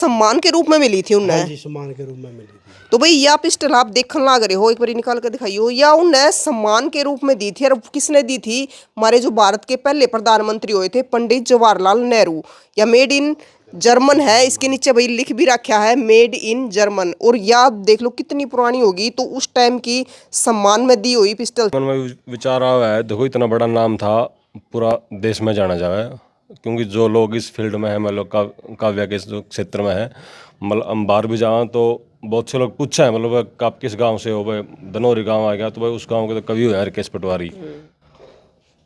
सम्मान के रूप में मिली थी उन्हें। हाँ जी, सम्मान के रूप में मिली थी। तो भाई यह पिस्टल आप देखने लग रहे हो, एक बार निकाल कर दिखाइयो। या उन्हें सम्मान के रूप में दी थी, और किसने दी थी? हमारे जो भारत के पहले प्रधानमंत्री हुए थे पंडित जवाहरलाल नेहरू। या मेड इन जर्मन है, इसके नीचे भाई लिख भी रखा है मेड इन जर्मन। और यह देख लो कितनी पुरानी होगी, तो उस टाइम की सम्मान में दी हुई पिस्टल। मन में विचार आया है, देखो इतना बड़ा नाम था, पूरा देश में जाना जाए, क्योंकि जो लोग इस फील्ड में है, मतलब काव्य के जो क्षेत्र में है, मतलब हम बाहर भी जाएँ तो बहुत से लोग पूछा है, मतलब आप किस गांव से हो? भाई धनौरी गांव आ गया, तो भाई उस गांव के तो कवि हो यार केस पटवारी।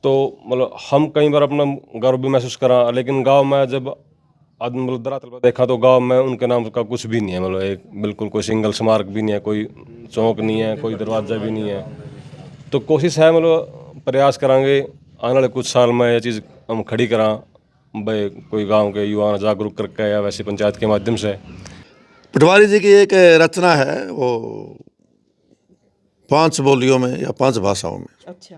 तो मतलब हम कई बार अपना गर्व भी महसूस करा, लेकिन गांव में जब आदमी मतलब धरातल पर देखा तो गांव में उनके नाम का कुछ भी नहीं है, मतलब एक बिल्कुल कोई सिंगल स्मारक भी नहीं है, कोई चौक नहीं है, कोई दरवाजा भी नहीं है। तो कोशिश है, मतलब प्रयास करांगे आने वाले कुछ साल में ये चीज़ हम खड़ी करा, भाई कोई गांव के युवा जागरूक करके या वैसे पंचायत के माध्यम से। पटवारी जी की एक रचना है, वो 5 बोलियों में या 5 भाषाओं में। अच्छा।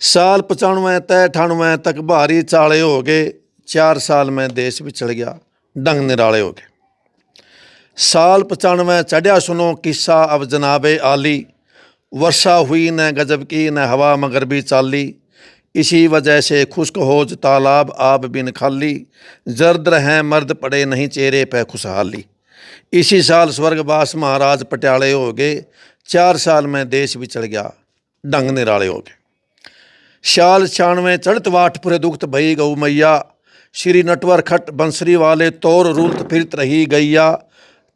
साल 95 तय 98 तक भारी चाले हो गए, 4 साल में देश भी चढ़ गया, डंग निराले हो गए। साल 95 चढ़िया सुनो किस्सा अब जनाबे आली, वर्षा हुई न गजब की न हवा मगरबी चाली, इसी वजह से खुश्क होज तालाब आब बिन खाली, जर्द रहें मर्द पड़े नहीं चेहरे पे खुशहाली। इसी साल स्वर्गवास महाराज पटियाले हो गए, 4 साल में देश भी चढ़ गया, डंग निराले हो गए। शाल 96 चढ़त वाटपुरे दुखत भई गऊ मैया, श्री नटवर खट बंसरी वाले तौर रूलत फिरत रही गैया,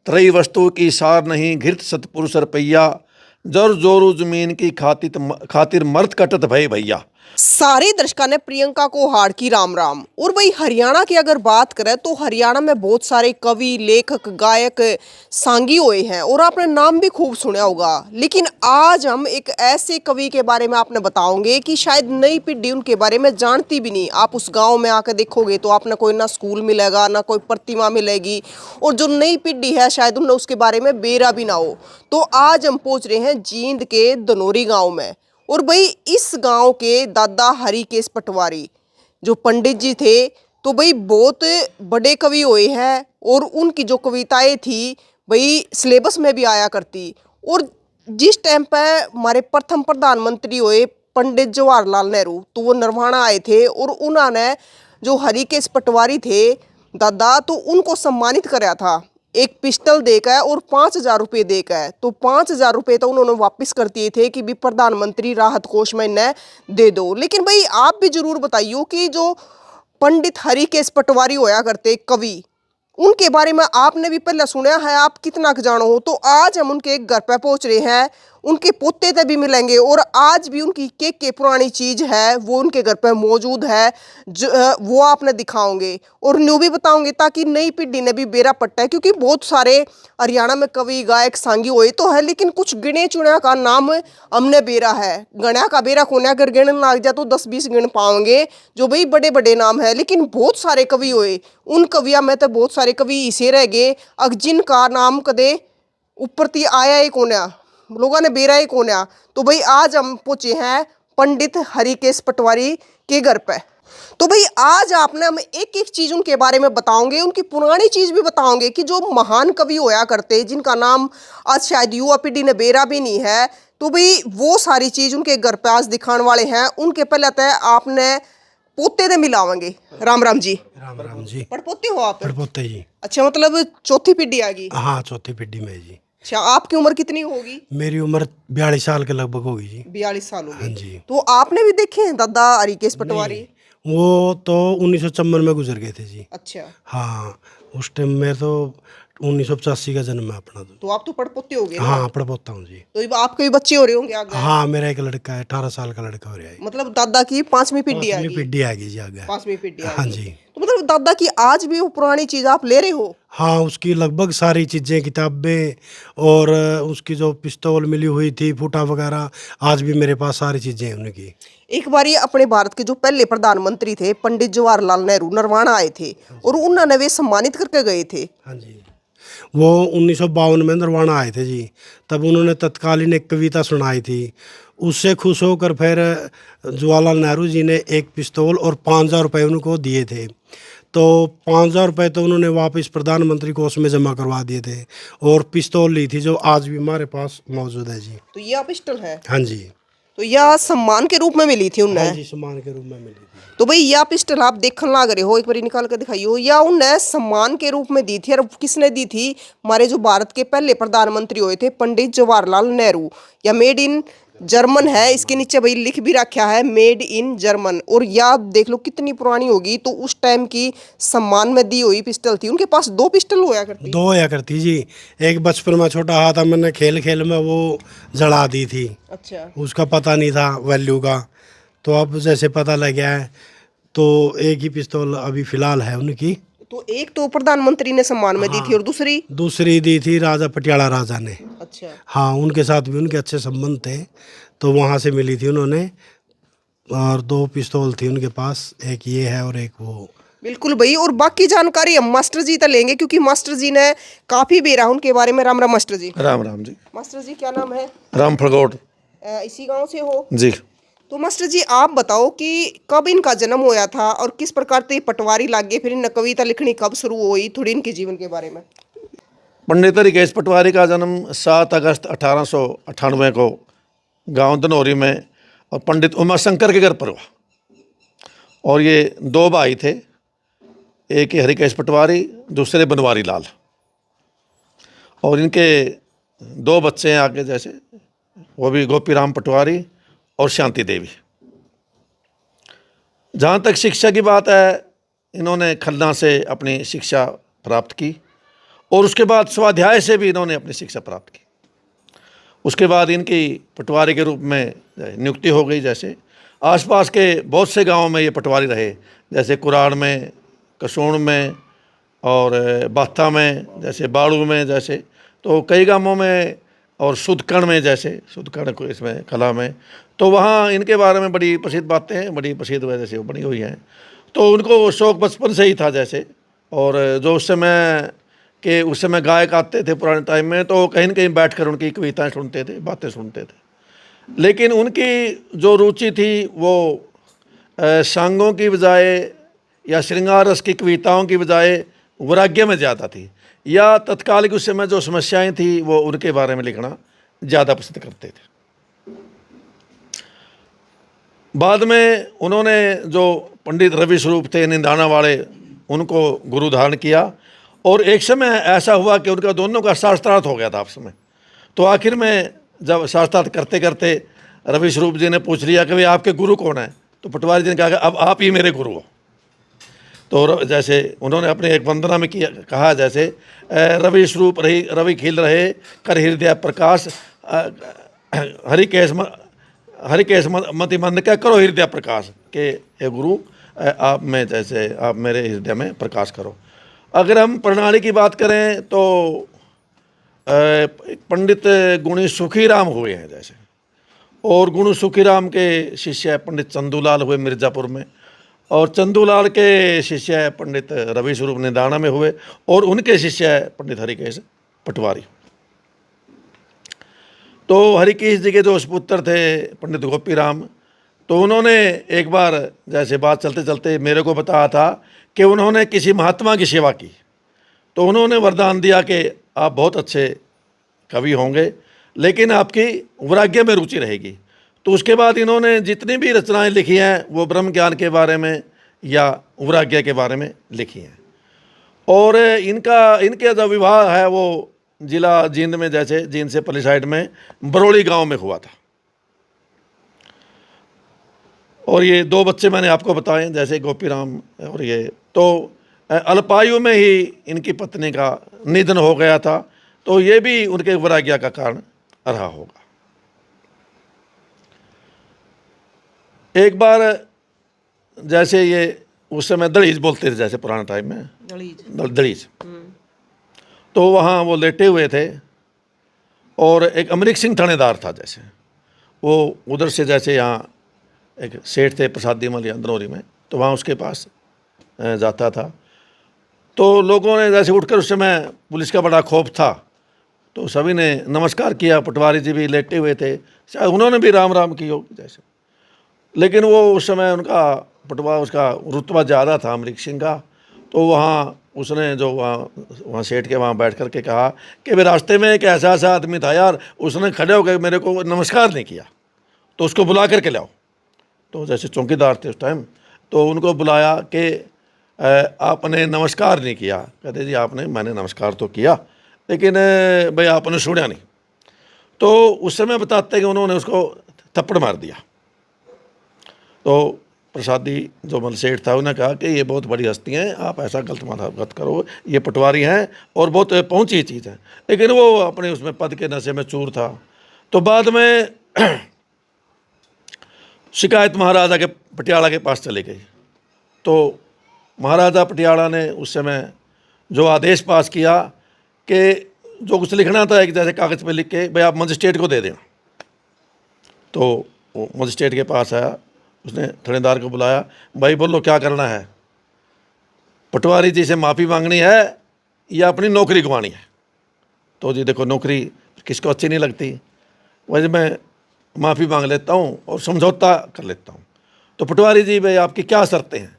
त्रई वस्तु की सार नहीं घिरत सतपुरुष रपैया, जर जोरू जमीन की खातिर मर्द कटत भई भैया। सारे दर्शकों ने प्रियंका को हार की राम राम। और भाई हरियाणा की अगर बात करें तो हरियाणा में बहुत सारे कवि, लेखक, गायक, सांगी हुए हैं, और आपने नाम भी खूब सुना होगा। लेकिन आज हम एक ऐसे कवि के बारे में आपने बताओगे कि शायद नई पीढ़ी उनके बारे में जानती भी नहीं। आप उस गांव में आकर देखोगे तो आपने कोई ना स्कूल मिलेगा, ना कोई प्रतिमा मिलेगी, और जो नई पीढ़ी है शायद उन्हें उसके बारे में बेरा भी ना हो। तो आज हम पहुंच रहे हैं जींद के धनौरी गाँव में। और भाई इस गांव के दादा हरिकेश पटवारी जो पंडित जी थे, तो भाई बहुत बड़े कवि हुए हैं, और उनकी जो कविताएं थी भाई सिलेबस में भी आया करती। और जिस टाइम पर हमारे प्रथम प्रधानमंत्री हुए पंडित जवाहरलाल नेहरू, तो वो नरवाना आए थे, और उन्होंने जो हरिकेश पटवारी थे दादा, तो उनको सम्मानित कराया था, एक पिस्टल देकर और 5,000 रुपये देकर। तो 5,000 रुपये तो उन्होंने वापस कर दिए थे कि भी प्रधानमंत्री राहत कोष में इन्हें दे दो। लेकिन भाई आप भी जरूर बताइयो कि जो पंडित हरिकेश पटवारी होया करते कवि, उनके बारे में आपने भी पहले सुना है, आप कितना जानो हो। तो आज हम उनके घर पे पहुंच रहे हैं, उनके पोते तक भी मिलेंगे, और आज भी उनकी के पुरानी चीज है वो उनके घर पे मौजूद है, जो वो आपने दिखाओगे और न्यू भी बताओगे, ताकि नई पीढ़ी ने भी बेरा पट्टा है। क्योंकि बहुत सारे हरियाणा में कवि, गायक, सांगी हुए तो है, लेकिन कुछ गिने चुने का नाम हमने बेरा है। गणा का बेरा कोने अगर गिनने लग जाए तो 10-20 गिन पाओगे, जो भाई बड़े बड़े नाम है। लेकिन बहुत सारे कवि हुए, उन कविया में तो बहुत सारे कवि इसे रह गए जिनका नाम कदे ऊपर ती आया ही कोन्या, लोगों ने बेरा ही कोन्या। तो भाई आज हम पहुंचे हैं पंडित हरिकेश पटवारी के घर पे। तो भाई आज आपने हम एक एक चीज उनके बारे में बताओगे, उनकी पुरानी चीज भी बताओगे कि जो महान कवि होया करते, जिनका नाम आज शायद युवा पीढ़ी ने बेरा भी नहीं है। तो भाई वो सारी चीज उनके घर पे आज दिखाने वाले हैं। उनके पहले तो आपने पोते ने मिलावेंगे। राम राम जी। राम राम जी। पड़पोते हो आप? पड़पोते जी। अच्छा, मतलब चौथी पीढ़ी आ गई? हाँ, चौथी पीढ़ी में जी। अच्छा, आपकी उम्र कितनी होगी? मेरी उम्र 42 साल के लगभग होगी जी। 42 साल होगी। हाँ जी। तो आपने भी देखे हैं दादा हरिकेश पटवारी? वो तो 1954 में गुजर गए थे जी। अच्छा। हाँ, उस टाइम में तो 1985 का जन्म है अपना। तो आप तो पड़पोते हो गए ना? हाँ, पड़पोता हूँ जी। तो आपके भी बच्चे हो रहे होंगे आगे? हाँ, मेरा एक लड़का है, 18 साल का लड़का हो रहा है। मतलब दादा की 5वीं पीढ़ी आ गई? पीढ़ी आ गई जी आगे। 5वीं पीढ़ी आ हाँ गई। जी। तो मतलब दादा की आज भी वो पुरानी चीज आप ले रहे हो? हाँ, उसकी लगभग सारी चीज़ें, किताबें और उसकी जो पिस्तौल मिली हुई थी, फूटा वगैरह, आज भी मेरे पास सारी चीज़ें हैं उनकी। एक बार ये अपने भारत के जो पहले प्रधानमंत्री थे पंडित जवाहरलाल नेहरू नरवाना आए थे, और उन्होंने वे सम्मानित करके गए थे। हाँ जी। वो 1952 में नरवाना आए थे जी। तब उन्होंने तत्कालीन एक कविता सुनाई थी। उससे खुश होकर फिर जवाहरलाल नेहरू जी ने एक पिस्तौल और 5,000 रुपये उनको दिए थे। तो 5,000 रुपये तो उन्होंने वापस प्रधानमंत्री कोष में जमा करवा दिए थे, और पिस्तौल ली थी जो आज भी हमारे पास मौजूद है जी। तो यह पिस्टल है, हाँ जी। तो यह सम्मान के रूप में मिली थी उन्हें। हाँ जी, सम्मान के रूप में मिली थी। तो भाई यह पिस्टल आप देखने लग रहे हो, एक बार निकाल कर दिखाइयो। या उन्हें सम्मान के रूप में दी थी, और किसने दी थी? हमारे जो भारत के पहले प्रधानमंत्री हुए थे पंडित जवाहरलाल नेहरू। या मेड इन जर्मन है, इसके नीचे भाई लिख भी रखा है मेड इन जर्मन। और यह देख लो कितनी पुरानी होगी, तो उस टाइम की सम्मान में दी हुई पिस्टल थी। उनके पास 2 पिस्टल हुआ करती। 2 या करती जी। एक बचपन में छोटा हाथ था, मैंने खेल खेल में वो जला दी थी, अच्छा, उसका पता नहीं था वैल्यू का। तो अब जैसे पता लग गया है, तो एक ही पिस्तौल अभी फिलहाल है उनकी। तो एक तो प्रधानमंत्री ने सम्मान में दी थी, और दूसरी दी थी राजा पटियाला राजा ने। अच्छा, हाँ, उनके साथ भी उनके अच्छे संबंध थे, तो वहाँ से मिली थी उन्होंने। और 2 पिस्तौल थी उनके पास, एक ये है और एक वो। बिल्कुल भाई। और बाकी जानकारी हम मास्टर जी तक लेंगे, क्योंकि मास्टर जी ने काफी बेरा उनके बारे में। राम राम मास्टर जी। राम राम जी। मास्टर जी क्या नाम है? राम फड़गोट इसी गांव से हो? जी। तो मास्टर जी आप बताओ कि कब इनका जन्म होया था, और किस प्रकार से पटवारी लागे, फिर इन कविता लिखनी कब शुरू हुई, थोड़ी इनके जीवन के बारे में। पंडित हरिकेश पटवारी का जन्म 7 अगस्त 1898 को गांव धनौरी में और पंडित उमाशंकर के घर पर हुआ। और ये 2 भाई थे, एक ही हरिकेश पटवारी, दूसरे बनवारी लाल। और इनके 2 बच्चे हैं आगे, जैसे वो भी गोपीराम पटवारी और शांति देवी। जहाँ तक शिक्षा की बात है, इन्होंने खन्ना से अपनी शिक्षा प्राप्त की, और उसके बाद स्वाध्याय से भी इन्होंने अपनी शिक्षा प्राप्त की। उसके बाद इनकी पटवारी के रूप में नियुक्ति हो गई। जैसे आसपास के बहुत से गांवों में ये पटवारी रहे, जैसे कुराड़ में, कसूण में, और बाथा में, जैसे बाड़ू में, जैसे तो कई गांवों में, और सुदकण में, जैसे सुदकण को इसमें कला में। तो वहाँ इनके बारे में बड़ी प्रसिद्ध बातें हैं, बड़ी प्रसिद्ध वजह से वो बनी हुई हैं। तो उनको शौक़ बचपन से ही था जैसे। और जो उस समय गायक आते थे पुराने टाइम में, तो कहीं न कहीं बैठकर उनकी कविताएं सुनते थे, बातें सुनते थे। लेकिन उनकी जो रुचि थी वो सांगों की बजाय या श्रृंगार रस की कविताओं की बजाय वैराग्य में ज़्यादा थी, या तत्कालिक उस समय जो समस्याएं थी वो उनके बारे में लिखना ज़्यादा पसंद करते थे। बाद में उन्होंने जो पंडित रवि स्वरूप थे निंदाना वाले, उनको गुरु धारण किया। और एक समय ऐसा हुआ कि उनका दोनों का शास्त्रार्थ हो गया था आपस में। तो आखिर में जब शास्त्रार्थ करते करते रवि स्वरूप जी ने पूछ लिया कि भाई आपके गुरु कौन है, तो पटवारी जी ने कहा कि अब आप ही मेरे गुरु हो। तो जैसे उन्होंने अपने एक वंदना में कहा, जैसे रवि स्वरूप रही रवि खिल रहे कर हृदय प्रकाश, हरिकेश मति मंद क्या करो हृदय प्रकाश, के हे गुरु आप में, जैसे आप मेरे हृदय में प्रकाश करो। अगर हम प्रणाली की बात करें तो पंडित गुणी सुखीराम हुए हैं जैसे, और गुणी सुखीराम के शिष्य पंडित चंदूलाल हुए मिर्ज़ापुर में, और चंदूलाल के शिष्य पंडित रवि स्वरूप निंदाना में हुए, और उनके शिष्य पंडित हरिकेश पटवारी। तो हरिकेश जी के जो सुपुत्र थे पंडित गोपीराम, तो उन्होंने एक बार जैसे बात चलते चलते मेरे को बताया था कि उन्होंने किसी महात्मा की सेवा की, तो उन्होंने वरदान दिया कि आप बहुत अच्छे कवि होंगे, लेकिन आपकी वैराग्य में रुचि रहेगी। तो उसके बाद इन्होंने जितनी भी रचनाएं लिखी हैं वो ब्रह्म ज्ञान के बारे में या वैराग्य के बारे में लिखी हैं। और इनके जो विवाह है वो जिला जींद में, जैसे जींद से पली साइड में बरोली गांव में हुआ था। और ये 2 बच्चे मैंने आपको बताए, जैसे गोपीराम, और ये तो अल्पायु में ही इनकी पत्नी का निधन हो गया था, तो ये भी उनके वैराग्य का कारण रहा होगा। एक बार जैसे ये उस समय दड़ीज बोलते थे, जैसे पुराने टाइम में दड़ीज, तो वहाँ वो लेटे हुए थे, और एक अमरीक सिंह थानेदार था, जैसे वो उधर से जैसे यहाँ एक सेठ थे प्रसादी मल धनौरी में, तो वहाँ उसके पास जाता था। तो लोगों ने जैसे उठकर, उस समय पुलिस का बड़ा खौफ था, तो सभी ने नमस्कार किया। पटवारी जी भी लेटे हुए थे, शायद उन्होंने भी राम राम की होगी जैसे। लेकिन वो उस समय उसका रुतबा ज़्यादा था अमरीक सिंह का, तो वहाँ उसने जो वहाँ सेठ के वहाँ बैठ कर के कहा कि भाई रास्ते में एक ऐसा आदमी था यार, उसने खड़े होकर मेरे को नमस्कार नहीं किया, तो उसको बुला करके लाओ। तो जैसे चौकीदार थे उस टाइम, तो उनको बुलाया कि आपने नमस्कार नहीं किया। कहते जी मैंने नमस्कार तो किया, लेकिन भाई आपने सुना नहीं। तो उस समय बताते कि उन्होंने उसको थप्पड़ मार दिया। तो प्रसादी जो मतलब सेठ था, उन्होंने कहा कि ये बहुत बड़ी हस्ती हैं, आप ऐसा गलत करो, ये पटवारी हैं और बहुत पहुंची चीज़ है। लेकिन वो अपने उसमें पद के नशे में चूर था। तो बाद में शिकायत महाराजा के पटियाला के पास चली गई। तो महाराजा पटियाला ने उस समय जो आदेश पास किया कि जो कुछ लिखना था एक जैसे कागज़ पे लिख के भाई आप मजिस्ट्रेट को दे देना। तो वो मजिस्ट्रेट के पास आया, उसने थानेदार को बुलाया, भाई बोलो क्या करना है, पटवारी जी से माफ़ी मांगनी है या अपनी नौकरी गंवानी है। तो जी देखो नौकरी किसको अच्छी नहीं लगती, वैसे मैं माफ़ी मांग लेता हूँ और समझौता कर लेता हूँ। तो पटवारी जी भाई आपकी क्या शर्तें हैं?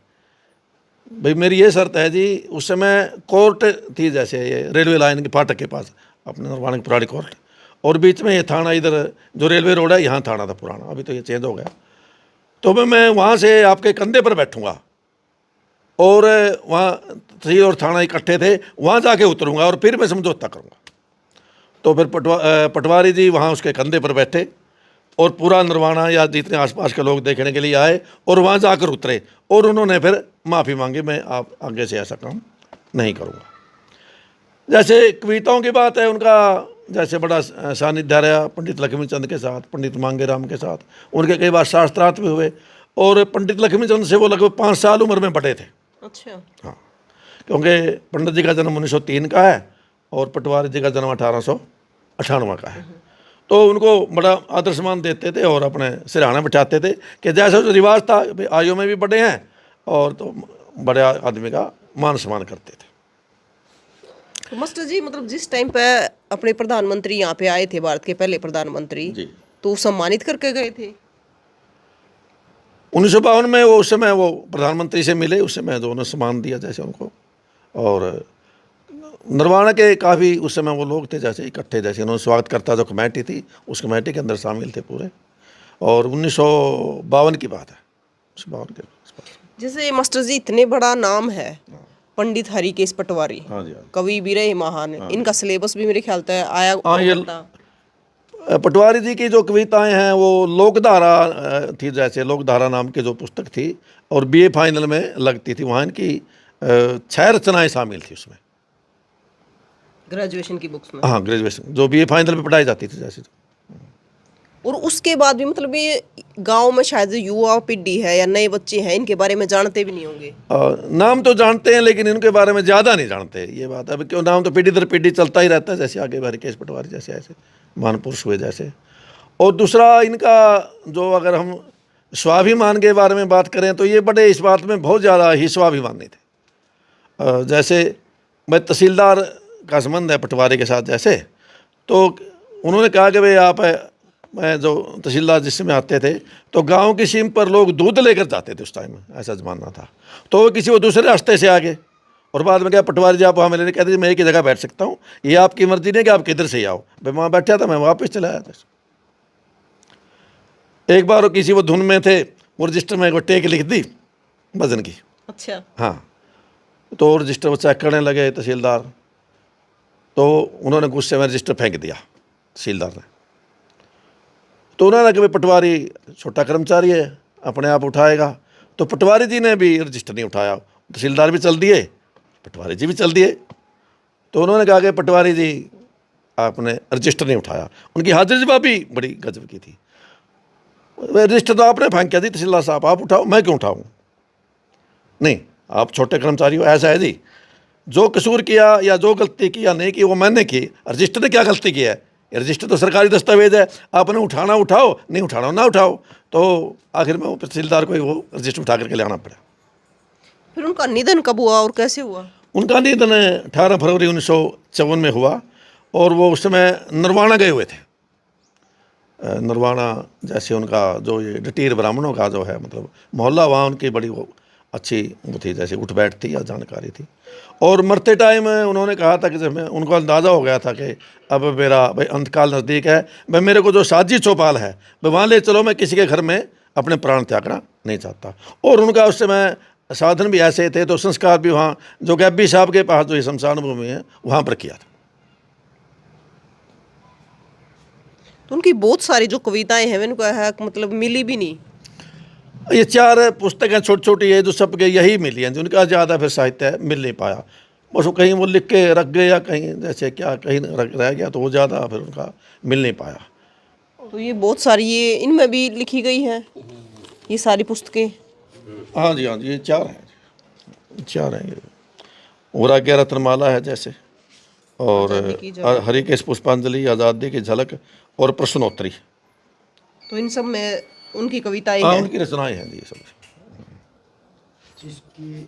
भाई मेरी ये शर्त है जी, उस समय कोर्ट थी जैसे ये रेलवे लाइन के फाटक के पास अपने नरवाना की पुरानी कोर्ट, और बीच में ये थाना इधर जो रेलवे रोड है यहाँ थाना था पुराना, अभी तो ये चेंज हो गया। तो मैं वहाँ से आपके कंधे पर बैठूँगा और वहाँ तहसील और थाना इकट्ठे थे, वहाँ जाके उतरूँगा और फिर मैं समझौता करूँगा। तो फिर पटवारी जी वहाँ उसके कंधे पर बैठे और पूरा नरवाना या जितने आसपास के लोग देखने के लिए आए और वहाँ जाकर उतरे और उन्होंने फिर माफ़ी मांगी, मैं आप आगे से ऐसा काम नहीं करूँगा। जैसे कविताओं की बात है, उनका जैसे बड़ा सानिध्य रहा पंडित लक्ष्मीचंद के साथ, पंडित मांगेराम के साथ, उनके कई बार शास्त्रार्थ भी हुए। और पंडित लक्ष्मीचंद से वो लगभग 5 साल उम्र में बड़े थे। अच्छा। हाँ, क्योंकि पंडित जी का जन्म 1903 का है और पटवारी जी का जन्म 1898 का है। तो उनको बड़ा आदर सम्मान देते थे और अपने सिरहाना बिठाते थे कि जैसा जो रिवाज था, आयु में भी बड़े हैं और तो बड़े आदमी का मान सम्मान करते थे। तो मास्टर जी मतलब जिस टाइम पे अपने प्रधानमंत्री यहाँ पे आए थे, भारत के पहले प्रधानमंत्री जी, तो सम्मानित करके गए थे। 1952 में वो उस समय वो प्रधानमंत्री से मिले, उस समय जो उन्होंने सम्मान दिया जैसे उनको। और नरवाना के काफ़ी उस समय वो लोग थे जैसे इकट्ठे, जैसे उन्होंने स्वागत करता जो कमेटी थी उस कमेटी के अंदर शामिल थे पूरे। और 1952 की बात है, 1952 के आसपास। जैसे मास्टर जी इतने बड़ा नाम है पंडित हरिकेश पटवारी, हाँ जी, हाँ। कवि भी रहे महान, इनका सिलेबस भी मेरे ख्याल से आया हाँ, ये होगा। पटवारी जी की जो कविताएं हैं वो लोकधारा थी, जैसे लोकधारा नाम की जो पुस्तक थी और बीए फाइनल में लगती थी, वहाँ इनकी 6 रचनाएं शामिल थी उसमें। ग्रेजुएशन की बुक्स में। हाँ, ग्रेजुएशन जो बीए फाइनल में पढ़ाई जाती थी जैसे। और उसके बाद भी मतलब ये गांव में शायद जो युवा पीढ़ी है या नए बच्चे हैं इनके बारे में जानते भी नहीं होंगे। नाम तो जानते हैं लेकिन इनके बारे में ज़्यादा नहीं जानते, ये बात है। क्यों, नाम तो पीढ़ी दर पीढ़ी चलता ही रहता है, जैसे आगे हरिकेश पटवारी जैसे ऐसे महान पुरुष हुए जैसे। और दूसरा इनका जो, अगर हम स्वाभिमान के बारे में बात करें तो ये बड़े इस बात में बहुत ज़्यादा ही स्वाभिमानी थे। जैसे मैं तहसीलदार का संबंध है पटवारी के साथ जैसे, तो उन्होंने कहा कि भाई आप, मैं जो तहसीलदार जिस समय आते थे तो गांव की सीम पर लोग दूध लेकर जाते थे, उस टाइम में ऐसा ज़माना था। तो वो किसी वो दूसरे रास्ते से आ गए और बाद में क्या, पटवारी जी आप वहाँ मिलने कहते थे मैं एक ही जगह बैठ सकता हूँ, ये आपकी मर्जी नहीं कि आप किधर से ही आओ। भाई वहाँ बैठा था, मैं वापस चला आया था। एक बार वो किसी वो धुन में थे, वो रजिस्टर में वो टेक लिख दी भजन की। अच्छा। हाँ, तो रजिस्टर वो चेक करने लगे तहसीलदार, तो उन्होंने गुस्से में रजिस्टर फेंक दिया तहसीलदार ने। तो उन्होंने कहा पटवारी छोटा कर्मचारी है, अपने आप उठाएगा। तो पटवारी जी ने भी रजिस्टर नहीं उठाया, तहसीलदार भी चल दिए, पटवारी जी भी चल दिए। तो उन्होंने कहा कि पटवारी जी आपने रजिस्टर नहीं उठाया। उनकी हाजिर जवाबी बड़ी गजब की थी। रजिस्टर तो आपने फेंक दिया, तहसीलदार साहब आप उठाओ, मैं क्यों उठाऊँ? नहीं, आप छोटे कर्मचारी हो, ऐसा है जी, जो कसूर किया या जो गलती की या नहीं की वो मैंने की, रजिस्टर ने क्या गलती की है? रजिस्टर तो सरकारी दस्तावेज है, आपने उठाना उठाओ, नहीं उठाना ना उठाओ। तो आखिर में वो तहसीलदार को ही वो रजिस्टर उठा करके ले आना पड़ा। फिर उनका निधन कब हुआ और कैसे हुआ? उनका निधन 18 फरवरी 1954 में हुआ और वो उस समय नरवाना गए हुए थे। नरवाना जैसे उनका जो ये डटीर ब्राह्मणों का जो है मतलब मोहल्ला, वहाँ उनकी बड़ी वो अच्छी वो थी, जैसे उठ बैठ थी या जानकारी थी। और मरते टाइम उन्होंने कहा था कि जब मैं उनको अंदाज़ा हो गया था कि अब मेरा भाई अंतकाल नज़दीक है, भाई मेरे को जो साजी चौपाल है भाई वहाँ ले चलो, मैं किसी के घर में अपने प्राण त्यागना नहीं चाहता। और उनका उस समय साधन भी ऐसे थे, तो संस्कार भी वहाँ जो गैबी साहब के पास जो ये शमशान भूमि है वहाँ पर किया था। तो उनकी बहुत सारी जो कविताएं हैं मैंने कहा है मतलब मिली भी नहीं। ये 4 पुस्तकें छोटी छोटी है जो सबके यही मिली हैं, जिनका ज़्यादा फिर साहित्य मिल नहीं पाया। बस वो कहीं वो लिख के रख गए या कहीं जैसे क्या कहीं रह गया, तो वो ज़्यादा फिर उनका मिल नहीं पाया। तो ये बहुत सारी ये इनमें भी लिखी गई हैं ये सारी पुस्तकें। हाँ जी, हाँ जी, ये 4 हैं, 4 हैं ये। और आज्ञा रत्नमाला है जैसे, और हरिकेश पुष्पांजलि, आज़ादी की झलक और प्रश्नोत्तरी। तो इन सब में उनकी कविताएं हाँ, हैं। उनकी रचनाएं हैं जी ये सब।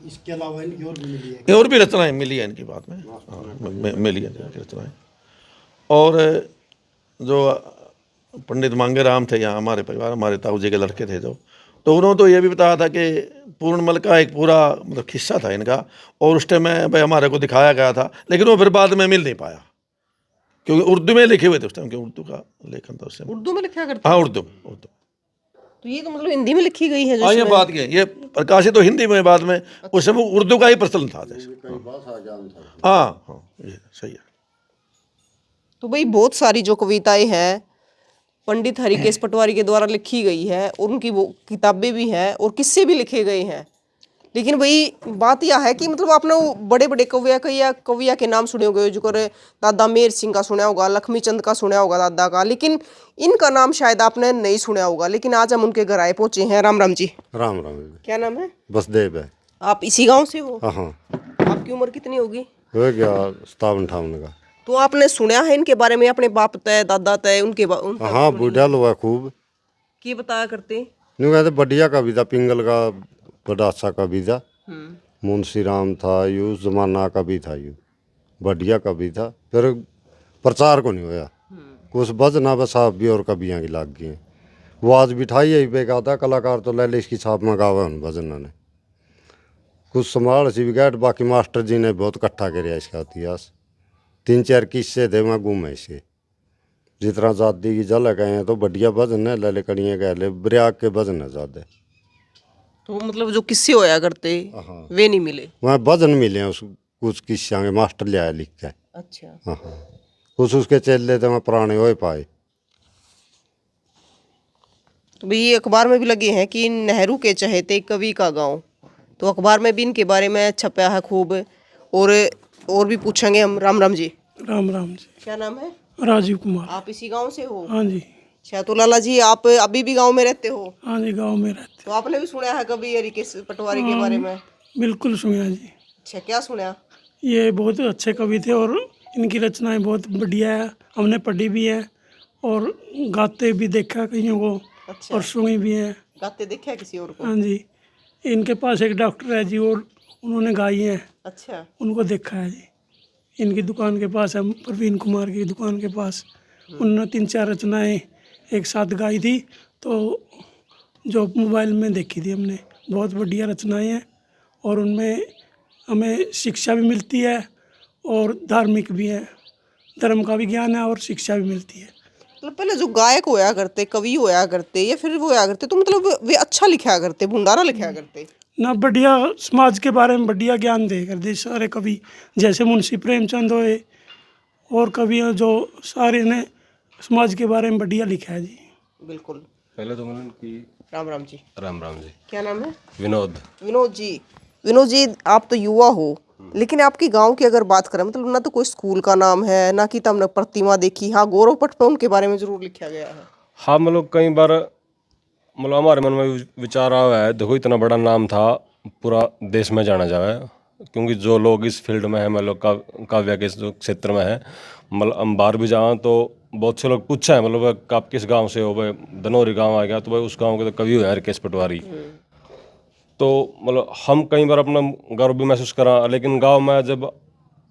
इसके अलावा इनकी और भी मिली है। ये और भी रचनाएं मिली हैं इनकी बाद में, हाँ, मिली हैं इनकी रचनाएं। और जो पंडित मांगे राम थे यहाँ हमारे परिवार, हमारे ताऊ जी के लड़के थे जो, तो उन्होंने तो ये भी बताया था कि पूर्णमल का एक पूरा मतलब किस्सा था इनका, और उस टाइम में भाई हमारे को दिखाया गया था, लेकिन वो फिर बाद में मिल नहीं पाया, क्योंकि उर्दू में लिखे हुए थे उस टाइम, क्योंकि उर्दू का लेखन था उससे। उर्दू में लिखा करते। हाँ, उर्दू। तो ये तो मतलब हिंदी में लिखी गई है जो हाँ, ये इसमें? बात की ये प्रकाशित तो हिंदी में बाद में, उस समय उर्दू का ही प्रचलन था जैसे। हाँ हाँ, ये सही है। तो भाई बहुत सारी जो कविताएं हैं पंडित हरिकेश पटवारी के द्वारा लिखी गई है और उनकी वो किताबें भी हैं और किस्से भी लिखे गए हैं। लेकिन भाई बात यह है कि मतलब आपने वो बड़े बड़े कविया के नाम सुने होंगे, जो कर दादा मेहर सिंह का सुना होगा, लक्ष्मी चंद का सुना होगा दादा का, लेकिन इनका नाम शायद आपने नहीं सुना होगा। लेकिन आज हम उनके घर आए पहुंचे हैं। राम राम जी। राम राम। क्या नाम है? बसदेव है। आप इसी गांव से हो? हाँ हाँ, आपकी उम्र कितनी होगी? हो गया 57-58 का। तो आपने सुना है इनके बारे में, अपने बाप तय दादा तय उनके हाँ, बूढ़ा लोग है खूब। की बताया करते? न्यू कहते बढ़िया कविता, पिंगल का बड़ा अच्छा कविता, मुंशी राम था यू, जमाना का भी था यू, बढ़िया कवि था। फिर प्रचार को नहीं होया कुछ, बजना बस आप भी और कवियाँ की लाग गई हैं। वो आज बिठाई यही पे गाता, कलाकार तो ले ले इसकी छाप में गावा उन भजना ने कुछ संभाल सी बिगाड़। बाकी मास्टर जी ने बहुत इकट्ठा कर इसका इतिहास, 3-4 किस्से थे मैं घूमे इसके। जितना आज़ादी की झलक हैं तो बढ़िया भजन है, लले कड़ियाँ कह ले ब्रयाग के भजन है ज़्यादा। तो मतलब जो किस्से होया करते वे नहीं मिले? वहाँ भजन मिले हैं उस कुछ किस्से के, मास्टर ले आया लिख के। अच्छा। हाँ हाँ, कुछ उसके चेले थे मैं पुराने हो पाए। तो भाई ये अखबार में भी लगे हैं कि नेहरू के चहेते कवि का गांव, तो अखबार में भी इनके बारे में छपा है खूब। और भी पूछेंगे हम। राम राम जी। राम राम जी। क्या नाम है? राजीव कुमार। आप इसी गांव से हो? हाँ जी। अच्छा, तो लाला जी आप अभी भी गांव में रहते हो? हाँ जी, गांव में रहते। तो आपने भी सुना है कभी हरिकेश पटवारी के बारे में? बिल्कुल सुना जी। अच्छा, क्या सुना? ये बहुत अच्छे कवि थे और इनकी रचनाएं बहुत बढ़िया है, हमने पढ़ी भी है और गाते भी देखा कईयों को। अच्छा। और सुनी भी है। गाते देखा किसी और को? हाँ जी, इनके पास एक डॉक्टर है जी और उन्होंने गाई है। अच्छा। उनको देखा है जी, इनकी दुकान के पास है, प्रवीण कुमार की दुकान के पास। उन्होंने 3-4 रचनाएं एक साथ गाई थी, तो जो मोबाइल में देखी थी हमने। बहुत बढ़िया रचनाएं हैं और उनमें हमें शिक्षा भी मिलती है और धार्मिक भी है, धर्म का भी ज्ञान है और शिक्षा भी मिलती है। मतलब पहले जो गायक होया करते, कवि होया करते या फिर वो होया करते, तो मतलब वे अच्छा लिखा करते, भंडारा लिखा करते ना, बढ़िया समाज के बारे में बढ़िया ज्ञान दे करते सारे कवि, जैसे मुंशी प्रेमचंद होए और कवि जो सारे ने समाज के बारे में बढ़िया लिखा है जी। बिल्कुल। पहले तो मैंने की। राम राम जी। राम राम जी। क्या नाम है? विनोद। विनोद जी। विनोद जी, आप तो युवा हो, लेकिन आपकी गांव की अगर बात करें, मतलब ना तो कोई स्कूल का नाम है, ना कि हमने प्रतिमा देखी। हाँ, गौरव पट पे उनके बारे में जरूर लिखा गया है। हाँ, मतलब कई बार मतलब हमारे मन में विचार आया है, देखो इतना बड़ा नाम था, पूरा देश में जाना जाए, क्योंकि जो लोग इस फील्ड में हैं, मतलब काव्य के जो क्षेत्र में है, मतलब हम बाहर भी जाएँ तो बहुत से लोग पूछा है मतलब आप किस गांव से हो, भाई धनौरी गांव आ गया तो भाई उस गांव के तो कवि हो हरिकेश पटवारी। तो मतलब हम कई बार अपना गर्व भी महसूस करा, लेकिन गांव में जब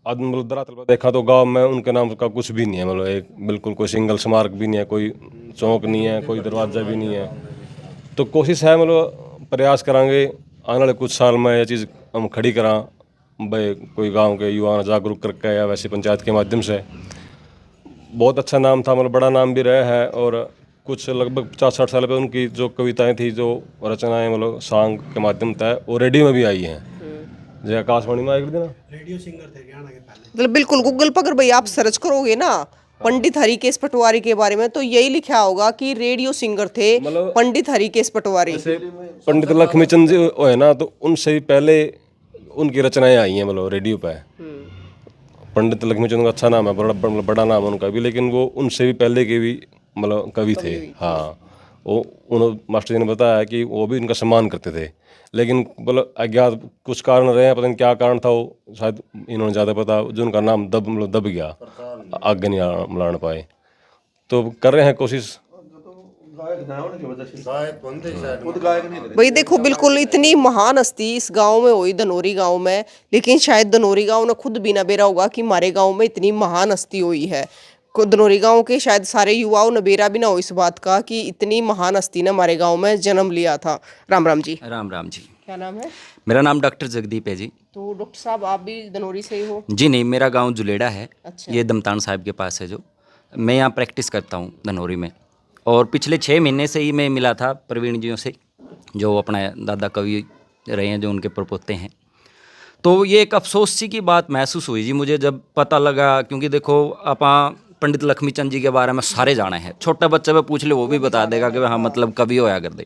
मतलब धरातल पर देखा तो गांव में उनके नाम का कुछ भी नहीं है, मतलब एक बिल्कुल कोई सिंगल स्मारक भी नहीं है, कोई चौक नहीं है, कोई दरवाजा भी नहीं है। तो कोशिश है मतलब प्रयास करांगे आने वाले कुछ साल में ये चीज़ हम खड़ी करा भाई, कोई गांव के युवा जागरूक करके या वैसे पंचायत के माध्यम से। बहुत अच्छा नाम था, मतलब बड़ा नाम भी रहा है। और कुछ लगभग 50-60 साल पे उनकी जो कविताएं थी, जो रचनाएं मतलब सॉन्ग के माध्यम से वो रेडियो में भी आई हैं। जय आकाशवाणी में आई थी ना। रेडियो सिंगर थे हरियाणा के पहले। मतलब बिल्कुल गूगल पर अगर भाई आप सर्च करोगे ना पंडित हरिकेश पटवारी के बारे में, तो यही लिखा होगा कि रेडियो सिंगर थे मतलब पंडित हरिकेश पटवारी। जैसे पंडित लक्ष्मीचंद जी है ना, तो उनसे भी पहले उनकी रचनाएं आई हैं मतलब रेडियो पे। पंडित लक्ष्मीचंद का अच्छा नाम है, बड़ा नाम है उनका भी, लेकिन वो उनसे भी पहले के भी मतलब कवि थे। हाँ, वो उन मास्टर जी ने बताया कि वो भी उनका सम्मान करते थे, लेकिन मतलब अज्ञात कुछ कारण रहे हैं, पता नहीं क्या कारण था, वो शायद इन्होंने ज़्यादा पता, जो उनका नाम दब गया, आगे नहीं मिलान पाए। तो कर रहे हैं कोशिश। भाई देखो बिल्कुल इतनी महान हस्ती इस गांव में हुई, धनोरी गांव में, लेकिन शायद धनोरी गांव ने खुद भी ना बेरा होगा कि हमारे गांव में इतनी महान हस्ती हुई है। धनोरी गांव के शायद सारे युवाओं ने बेरा भी ना हो इस बात का कि इतनी महान हस्ती ने हमारे गांव में जन्म लिया था। राम राम जी। राम राम जी। क्या नाम है? मेरा नाम डॉक्टर जगदीप है जी। तो डॉक्टर साहब आप भी धनोरी से ही हो? जी नहीं, मेरा गांव जुलेड़ा है। अच्छा। ये दमतान साहिब के पास है। जो मैं यहाँ प्रैक्टिस करता हूँ धनोरी में, और पिछले 6 महीने से ही मैं मिला था प्रवीण जियों से, जो अपना दादा कवि रहे हैं, जो उनके परपोते हैं। तो ये एक अफसोस सी की बात महसूस हुई जी मुझे जब पता लगा, क्योंकि देखो आपा पंडित लक्ष्मीचंद जी के बारे में सारे जाने हैं, छोटा बच्चा पे पूछ ले वो भी बता देगा कि हाँ मतलब कवि होया कर दे।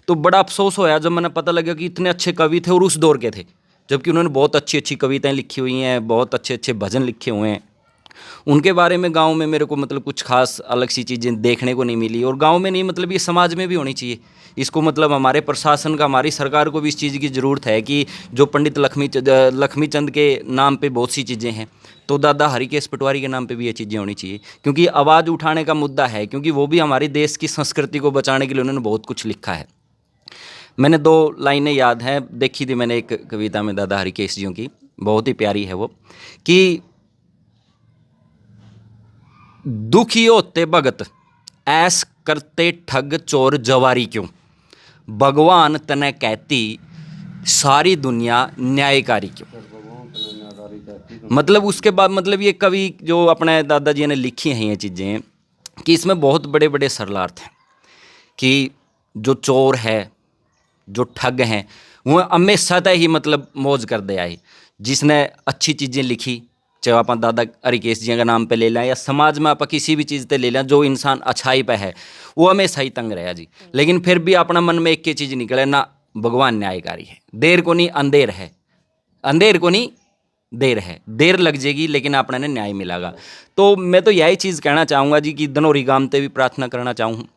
तो बड़ा अफसोस होया जब मैंने पता लगा कि इतने अच्छे कवि थे और उस दौर के थे, जबकि उन्होंने बहुत अच्छी अच्छी कविताएं लिखी हुई हैं, बहुत अच्छे अच्छे भजन लिखे हुए हैं। उनके बारे में गांव में मेरे को मतलब कुछ खास अलग सी चीज़ें देखने को नहीं मिली, और गांव में नहीं मतलब ये समाज में भी होनी चाहिए। इसको मतलब हमारे प्रशासन का, हमारी सरकार को भी इस चीज़ की ज़रूरत है कि जो पंडित लक्ष्मीचंद के नाम पे बहुत सी चीज़ें हैं, तो दादा हरिकेश पटवारी के नाम पे भी ये चीज़ें होनी चाहिए, क्योंकि आवाज़ उठाने का मुद्दा है, क्योंकि वो भी हमारे देश की संस्कृति को बचाने के लिए उन्होंने बहुत कुछ लिखा है। मैंने 2 लाइनें याद हैं, देखी थी मैंने एक कविता में दादा हरिकेश जियों की, बहुत ही प्यारी है वो, कि दुखी होते भगत ऐस करते ठग चोर जवारी क्यों, भगवान तने कहती सारी दुनिया न्यायकारी क्यों। मतलब उसके बाद मतलब ये कवि जो अपने दादाजी ने लिखी हैं ये चीज़ें, कि इसमें बहुत बड़े बड़े सरलार्थ हैं, कि जो चोर है, जो ठग हैं, वो हमेशा तय ही मतलब मौज कर दे आए। जिसने अच्छी चीज़ें लिखी, चाहे आप दादा हरिकेश जी का नाम पे ले लें या समाज में आप किसी भी चीज़ पे ले लें, जो इंसान अच्छाई पे है वो हमेशा ही तंग रहा जी। लेकिन फिर भी अपना मन में एक ही चीज़ निकले ना, भगवान न्यायकारी है, देर को नहीं अंधेर है, अंधेर को नहीं देर है, देर लग जाएगी लेकिन अपने ने न्याय मिलेगा। तो मैं तो यही चीज़ कहना चाहूँगा जी कि धनोरी गांव पे भी प्रार्थना करना चाहूँ,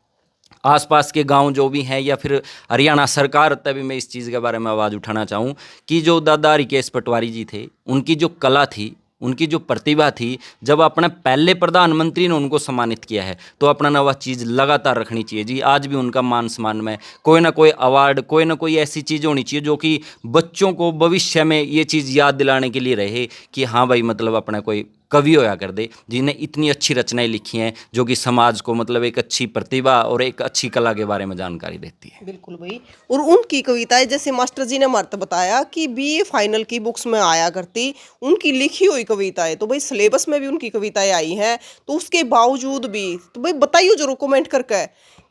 आसपास के गांव जो भी हैं, या फिर हरियाणा सरकार तक भी मैं इस चीज़ के बारे में आवाज़ उठाना चाहूँ कि जो दादा हरिकेश पटवारी जी थे, उनकी जो कला थी, उनकी जो प्रतिभा थी, जब अपने पहले प्रधानमंत्री ने उनको सम्मानित किया है, तो अपना ना वह चीज़ लगातार रखनी चाहिए जी। आज भी उनका मान सम्मान में कोई ना कोई अवार्ड, कोई ना कोई ऐसी चीज़ होनी चाहिए जो कि बच्चों को भविष्य में ये चीज़ याद दिलाने के लिए रहे कि हाँ भाई मतलब अपना कोई कवि होया कर दे, जिन्हें इतनी अच्छी रचनाएं लिखी हैं, जो कि समाज को मतलब एक अच्छी प्रतिभा और एक अच्छी कला के बारे में जानकारी देती है। बिल्कुल भाई। और उनकी कविताएं जैसे मास्टर जी ने हमारे बताया कि बीए फाइनल की बुक्स में आया करती उनकी लिखी हुई कविताएं, तो भाई सिलेबस में भी उनकी कविताएं आई हैं, तो उसके बावजूद भी तो भाई बताइए जरूर कमेंट करके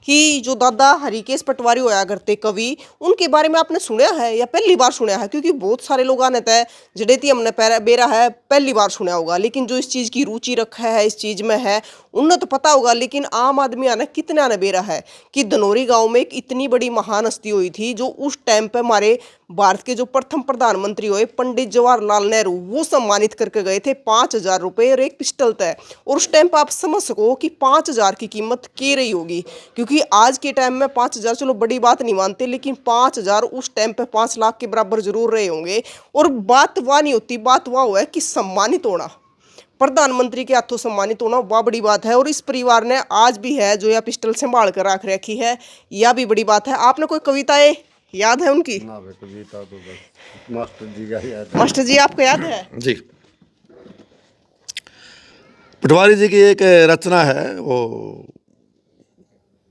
कि जो दादा हरिकेश पटवारी होया करते कवि, उनके बारे में आपने सुना है या पहली बार सुना है? क्योंकि बहुत सारे लोग आने तय जड़े थी हमने बेरा है पहली बार सुना होगा, लेकिन जो इस चीज़ की रुचि रखा है, इस चीज़ में है, उन्हें तो पता होगा। लेकिन आम आदमी आने कितने आने बेरा है कि धनोरी गांव में एक इतनी बड़ी महान हस्ती हुई थी, जो उस टाइम पे हमारे भारत के जो प्रथम प्रधानमंत्री हुए पंडित जवाहरलाल नेहरू, वो सम्मानित करके गए थे 5,000 रुपये और एक पिस्टल तय। और उस टाइम पर आप समझ सको कि 5,000 की कीमत क्या रही होगी, क्योंकि आज के टाइम में 5,000 चलो बड़ी बात नहीं मानते, लेकिन 5,000 उस टाइम पे 5 लाख के बराबर जरूर रहे होंगे। और बात वह नहीं होती, बात वह हुआ है कि सम्मानित होना, प्रधानमंत्री के हाथों सम्मानित होना, वह बड़ी बात है। और इस परिवार ने आज भी है जो यह पिस्टल संभाल कर रख रखी है, यह भी बड़ी बात है। आपने कोई कविताएं याद है उनकी? ना बे कविता तो बस मास्टर जी का याद है। मास्टर जी आपको याद है? जी, पटवारी जी की एक रचना है, वो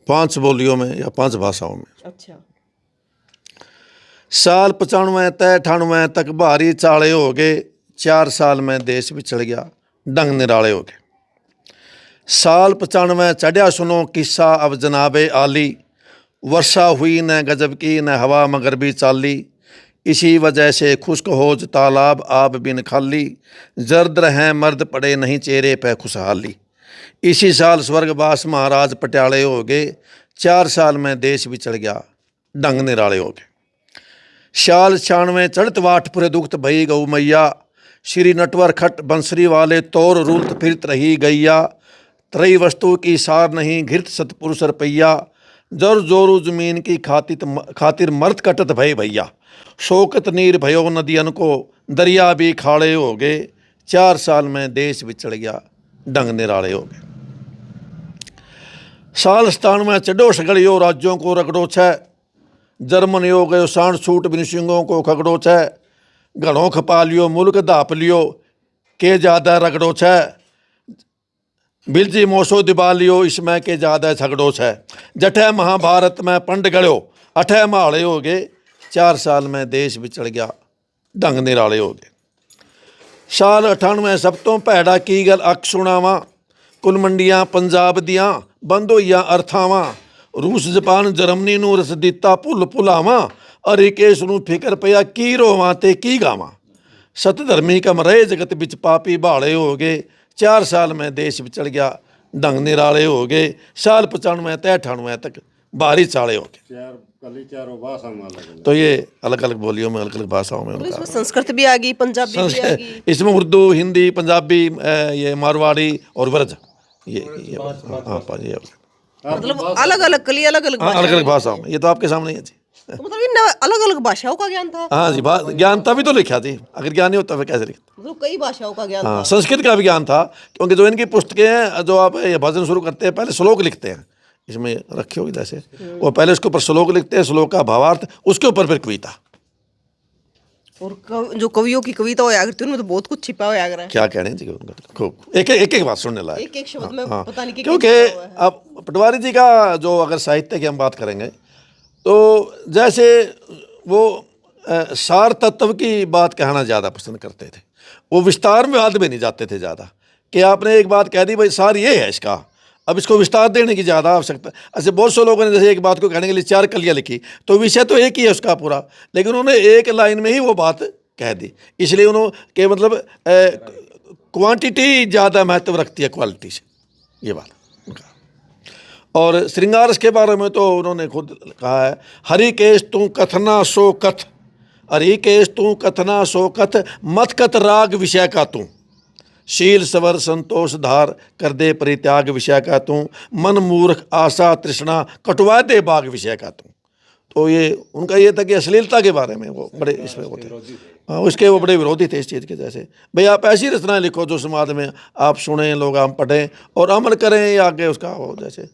5 बोलियों में या 5 भाषाओं में। अच्छा। साल 95 ते 98 तक भारी चाले हो गए, 4 साल में देश बिछड़ गया, डंग निराले हो गए। साल 95 चढ़िया सुनो किस्सा अब जनाबे आली, वर्षा हुई न गजब की न हवा मगरबी चाली, इसी वजह से खुश्क होज तालाब आब बिन खाली, जर्द रहें मर्द पड़े नहीं चेहरे पे खुशहाली। इसी साल स्वर्गवास महाराज पटियाले हो गए, 4 साल में देश बिछड़ गया, डंग निराले हो गए। शाल 96 चढ़त वाटपुरे दुखत भई गऊ मैया, श्री नटवर खट बंसरी वाले तौर रूलत फिरत रही गैया, त्रई वस्तु की सार नहीं घृत सतपुरुष रुपैया, जर जोरू जमीन की खातिर मर्द कटत भय भैया, शोकत नीर भयो नदियन को दरिया भी खाड़े हो गए, 4 साल में देश बिछड़ गया, डंग निराले हो गए। साल 97 चढ़ो सगड़ियो राज्यों को रगड़ो छे, जर्मन हो गयो सांड छूट बिनसिंगों को खगड़ो छे, घड़ों खपा लियो मुल्क धाप लियो के ज्यादा रगड़ो छे, बिलजी मोसो दिबा लियो इसमें के ज्यादा झगड़ो छे, जठे महाभारत में पंड गड़ो अठे महाड़े हो गए, 4 साल में देश बिछड़ गया, डंग निराले हो गए। साल 98 सब तो भैड़ा की गल अख सुनावा, कुल मंडियां पंजाब दियां बंद होइयां अर्थावां, रूस जापान जर्मनी नूं रस दिता भुल भुलावां, हरिकेश नूं फिकर पिया की रोवां ते की गावां, सतधर्मी कम रहे जगत बिच पापी भाड़े हो गए, 4 साल में देश बिछड़ गया, डंग निराले हो गए। साल 95 ते 98 तक भारी चाले हो गए। चारों भाषा में अलग। तो ये अलग अलग बोलियों में अलग अलग भाषाओं में तो उनका इसमें संस्कृत भी आ गई, पंजाबी भी आ गई। इसमें उर्दू हिंदी पंजाबी ये मारवाड़ी और व्रज ये हाँ पाँच ये मतलब अलग अलग कली अलग अलग अलग अलग भाषाओं में, ये तो आपके सामने ही है जी। तो मतलब इन अलग अलग भाषाओं का ज्ञान था। हाँ जी, ज्ञान तभी तो लिखा थी, अगर ज्ञान नहीं होता फिर कैसे लिखता। मतलब कई भाषाओं का ज्ञान हाँ, था। संस्कृत का भी ज्ञान था, क्योंकि जो इनकी पुस्तकें हैं, जो आप ये भजन शुरू करते हैं पहले श्लोक लिखते हैं, इसमें रखे होगी जैसे वो पहले उसके ऊपर श्लोक लिखते हैं, श्लोक का भावार्थ, उसके ऊपर फिर कविता। और जो कवियों की कविता होया करती है उनमें तो बहुत कुछ छिपा होया कर है। क्या कहने जी उनका, खूब एक बात सुनने लायक, एक एक शब्द में हाँ, पता नहीं क्योंकि अब पटवारी जी का जो अगर साहित्य की हम बात करेंगे तो जैसे वो सार तत्व की बात कहना ज़्यादा पसंद करते थे, वो विस्तार में बाद में नहीं जाते थे ज़्यादा, कि आपने एक बात कह दी भाई सार ये है इसका, अब इसको विस्तार देने की ज़्यादा आवश्यकता। ऐसे बहुत से लोगों ने जैसे एक बात को कहने के लिए 4 कलियाँ लिखी, तो विषय तो एक ही है उसका पूरा, लेकिन उन्होंने एक लाइन में ही वो बात कह दी, इसलिए उन्होंने के मतलब क्वांटिटी ज़्यादा महत्व रखती है क्वालिटी से, ये बात उनका। और श्रृंगार रस के बारे में तो उन्होंने खुद कहा है, हरिकेश तू कथना सो कथ, हरिकेश तू कथना सो कथ, मत कथ राग विषय का तू, शील सवर संतोष धार कर दे परित्याग विषय का तू, मन मूर्ख आशा तृष्णा कटवा दे बाग विषय का तू। तो ये उनका ये था कि अश्लीलता के बारे में वो बड़े इसमें होते, हाँ, उसके वो बड़े विरोधी थे इस चीज़ के। जैसे भाई आप ऐसी रचनाएं लिखो जो समाज में आप सुने, लोग हम पढ़ें और अमल करें, या आगे उसका हो जैसे।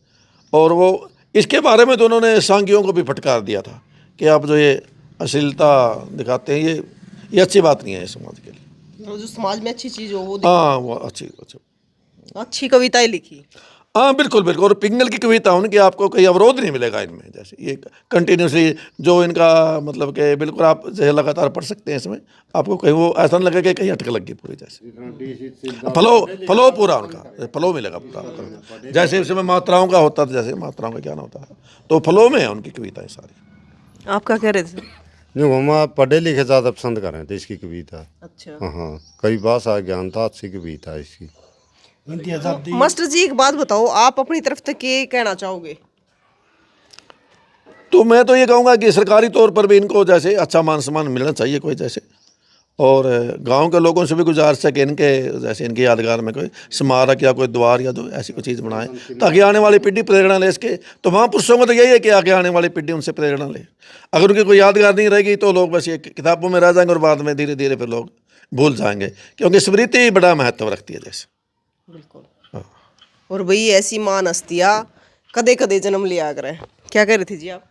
और वो इसके बारे में तो उन्होंने सांगियों को भी फटकार दिया था कि आप जो ये अश्लीलता दिखाते हैं ये अच्छी बात नहीं है समाज के लिए। जो समाज में अच्छी चीज हो वो हाँ, वो अच्छी कविताएं लिखी। हाँ बिल्कुल बिल्कुल। और पिंगल की कविता उनकी आपको कहीं अवरोध नहीं मिलेगा इनमें, जैसे ये कंटिन्यूसली जो इनका मतलब कि बिल्कुल आप जैसे लगातार पढ़ सकते हैं, इसमें आपको कहीं वो ऐसा नहीं लगेगा कि कहीं अटक लगी पूरी, जैसे फ्लो पूरा उनका फ्लो मिलेगा पूरा, जैसे इसमें मात्राओं का होता था, जैसे मात्राओं का क्या ना होता है, तो फ्लो में है उनकी कविताएं सारी। आप क्या कह रहे थे? जो हम पढ़े लिखे ज़्यादा पसंद कर रहे थे इसकी कविता। अच्छा, हाँ, कई भाषा ज्ञान था, अच्छी कविता इसकी। मास्टर जी एक बात बताओ, आप अपनी तरफ से क्या कहना चाहोगे? तो मैं तो ये कहूँगा कि सरकारी तौर पर भी इनको जैसे अच्छा मान सम्मान मिलना चाहिए कोई जैसे, और गांव के लोगों से भी गुजारिश है कि इनके जैसे इनकी यादगार में कोई स्मारक या कोई द्वार या जो ऐसी कोई चीज़ बनाए, ताकि आने वाली पीढ़ी प्रेरणा ले इसके। तो महापुरुषों को तो यही है कि आगे आने वाली पीढ़ी उनसे प्रेरणा ले। अगर उनकी कोई यादगार नहीं रहेगी तो लोग बस ये किताबों में रह जाएंगे और बाद में धीरे धीरे फिर लोग भूल जाएंगे, क्योंकि स्मृति बड़ा महत्व रखती है जैसे। बिल्कुल। और भाई ऐसी महान हस्तियाँ कदे कदे जन्म लिया करें। क्या कह रहे थे जी आप?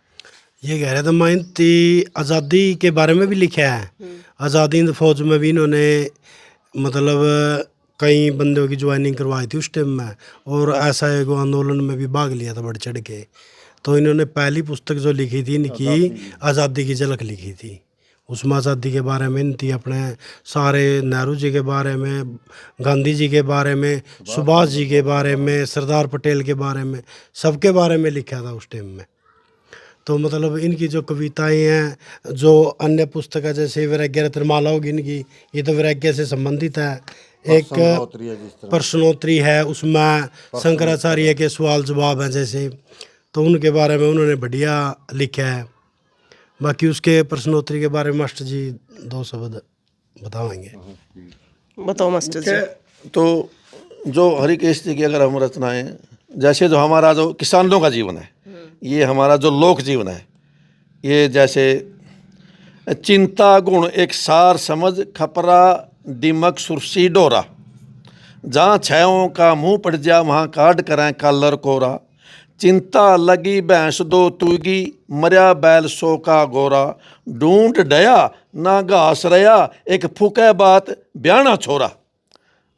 ये कह रहे थे माइंती आज़ादी के बारे में भी लिखा है, आज़ादी हिंद फौज में भी इन्होंने मतलब कई बंदों की ज्वाइनिंग करवाई थी उस टाइम में, और ऐसा एक आंदोलन में भी भाग लिया था बढ़ चढ़ के। तो इन्होंने पहली पुस्तक जो लिखी थी इनकी आज़ादी की झलक लिखी थी। उसमें आज़ादी के बारे में थी, अपने सारे नेहरू जी के बारे में, गांधी जी के बारे में, सुभाष जी के बारे में, सरदार पटेल के बारे में, सबके बारे में लिखा था उस टाइम में। तो मतलब इनकी जो कविताएं हैं, जो अन्य पुस्तक है जैसे वैराग्य रत्नमाला होगी इनकी, ये तो वैराग्य से संबंधित है। एक प्रश्नोत्तरी है, उसमें शंकराचार्य के सवाल जवाब हैं जैसे, तो उनके बारे में उन्होंने बढ़िया लिखा है। बाकी उसके प्रश्नोत्तरी के बारे में मास्टर जी 2 शब्द बताएंगे। बताओ मास्टर जी। तो जो हरिकेश जी की अगर हम रचनाएं, जैसे जो हमारा जो किसानों का जीवन है, ये हमारा जो लोक जीवन है, ये जैसे चिंता गुण एक सार समझ खपरा दिमक सुरसी डोरा, जहाँ छयों का मुंह पड़ जा वहाँ काट करें कालर कोरा, चिंता लगी भैंस दो तुगी मरिया बैल सो का गोरा, ढूंढ डया ना घास रया एक फूके बात ब्याना छोरा,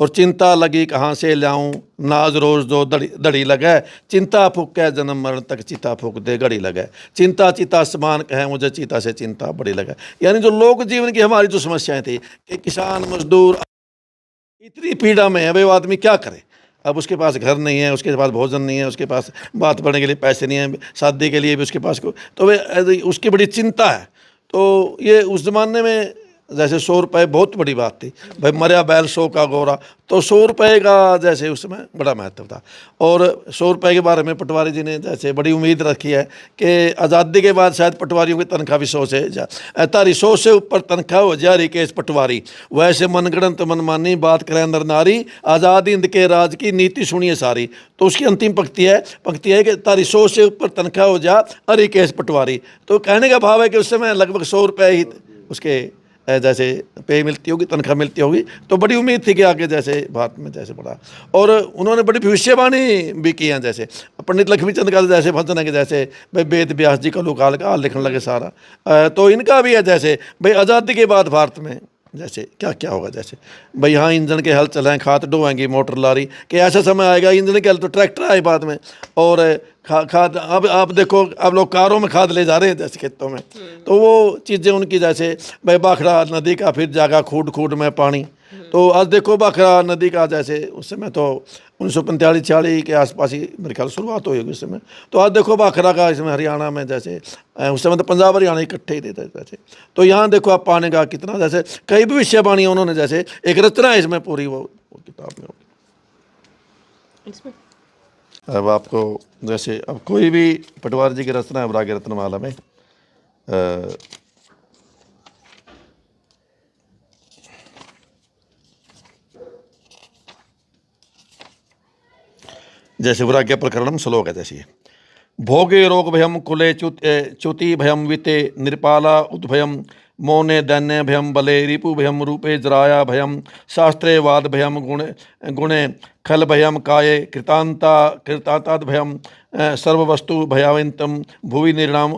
और चिंता लगी कहाँ से लाऊं नाज रोज दो दड़ी लगे, चिंता फूके जन्म मरण तक चिता फूक दे घड़ी लगे, चिंता चिता समान कहे मुझे चिता से चिंता बड़ी लगे। यानी जो लोक जीवन की हमारी जो समस्याएं थी कि किसान मजदूर इतनी पीड़ा में है, भाई वो आदमी क्या करे। अब उसके पास घर नहीं है, उसके पास भोजन नहीं है, उसके पास बात पढ़ने के लिए पैसे नहीं है, शादी के लिए भी उसके पास को, तो वे उसकी बड़ी चिंता है। तो ये उस ज़माने में जैसे 100 रुपये बहुत बड़ी बात थी, भाई मरिया बैल 100 का गोरा, तो 100 रुपये का जैसे उसमें बड़ा महत्व था। और 100 रुपये के बारे में पटवारी जी ने जैसे बड़ी उम्मीद रखी है कि आज़ादी के बाद शायद पटवारियों की तनख्वाह भी 100 से तारी 100 से ऊपर तनख्वाह हो जारी केस पटवारी, वैसे मनगढ़ंत मनमानी बात करें अंदर नारी, आज़ाद हिंद के राज की नीति सुनिए सारी। तो उसकी अंतिम पंक्ति है कि तारी 100 से ऊपर तनख्वाह हो जा अरे केस पटवारी। तो कहने का भाव है कि उस समय लगभग 100 रुपये ही उसके जैसे पे मिलती होगी, तनख्वाह मिलती होगी। तो बड़ी उम्मीद थी कि आगे जैसे भारत में जैसे बढ़ा, और उन्होंने बड़ी भविष्यवाणी भी की है। जैसे पंडित लक्ष्मीचंद का जैसे भजन है कि जैसे भाई वेद व्यास जी का लोकाल का लिखने लगे सारा, तो इनका भी है जैसे भाई आज़ादी के बाद भारत में जैसे क्या क्या होगा, जैसे भाई यहाँ इंजन के हल चलाएँ खाद ढोएंगी मोटर लारी, कि ऐसा समय आएगा इंजन के हल तो ट्रैक्टर आए बाद में, और खाद अब आप देखो अब लोग कारों में खाद ले जा रहे हैं जैसे खेतों में। तो वो चीज़ें उनकी जैसे भाई बाखड़ा नदी का फिर जागा खूड खूड में पानी, तो आज देखो बाखड़ा नदी का जैसे उस समय तो 1945-46 के आसपास ही मेरे ख्याल शुरुआत हुई होगी उस समय। तो आज देखो बाखड़ा का इसमें हरियाणा में जैसे उस समय तो पंजाब हरियाणा इकट्ठे ही थे जैसे। तो यहाँ देखो आप पानी का कितना जैसे कई भविष्यवाणियाँ उन्होंने जैसे एक रचना है इसमें पूरी वो किताब में होगी। अब आपको जैसे अब कोई भी पटवारी जी की रचना है वैराग्य रत्नमाला में जैसे वैराग्य प्रकरणम श्लोक है जैसे भोगे रोग भयम कुले च्युति भयम विते निर्पाला उद्भयम मौने दैन्य भयम बले रिपु भयम रूपे जराया भयम शास्त्रे वाद भयम गुणे खल भयम काये कृतांताद भयम सर्ववस्तु भयावंतम भुवि निर्णाम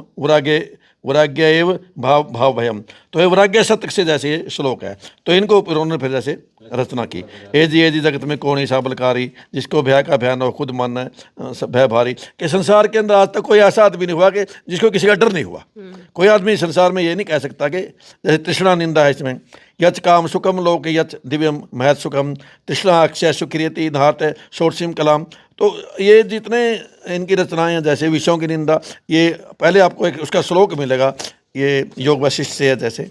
वैराग्य एव भाव भयम। तो ये वैराग्य शतक से जैसे ये श्लोक है। तो इनको उन्होंने फिर जैसे रचना की, एजी जगत में कौन ऐसा बलकारी जिसको भय का भय न हो खुद मन भय भारी, कि संसार के अंदर आज तक कोई ऐसा आदमी नहीं हुआ कि जिसको किसी का डर नहीं हुआ। कोई आदमी संसार में ये नहीं कह सकता कि जैसे तृष्णा निंदा है इसमें, यच काम सुखम लोक यच दिव्यम महत सुखम तृष्णा अक्षय सुक्रियति धात षोडशीम कलाम। तो ये जितने इनकी रचनाएं हैं जैसे विषयों की निंदा, ये पहले आपको एक उसका श्लोक मिलेगा, ये योग वशिष्ठ से है जैसे,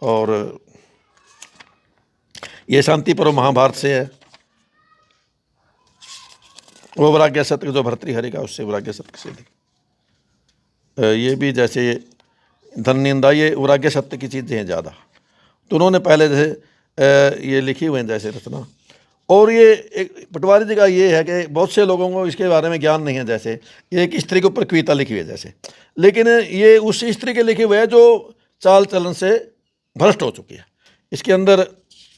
और ये शांति पर्व महाभारत से है, वो वैराग्य शतक जो भर्तृहरि का उससे वैराग्य शतक से थी। ये भी जैसे धन निंदा, ये वैराग्य शतक की चीज़ें हैं ज़्यादा। तो उन्होंने पहले जैसे ये लिखी हुई हैं जैसे रचना। और ये एक पटवारी जी का ये है कि बहुत से लोगों को इसके बारे में ज्ञान नहीं है। जैसे ये एक स्त्री के ऊपर कविता लिखी हुई है जैसे, लेकिन ये उस स्त्री के लिखे हुए है जो चाल चलन से भ्रष्ट हो चुकी है। इसके अंदर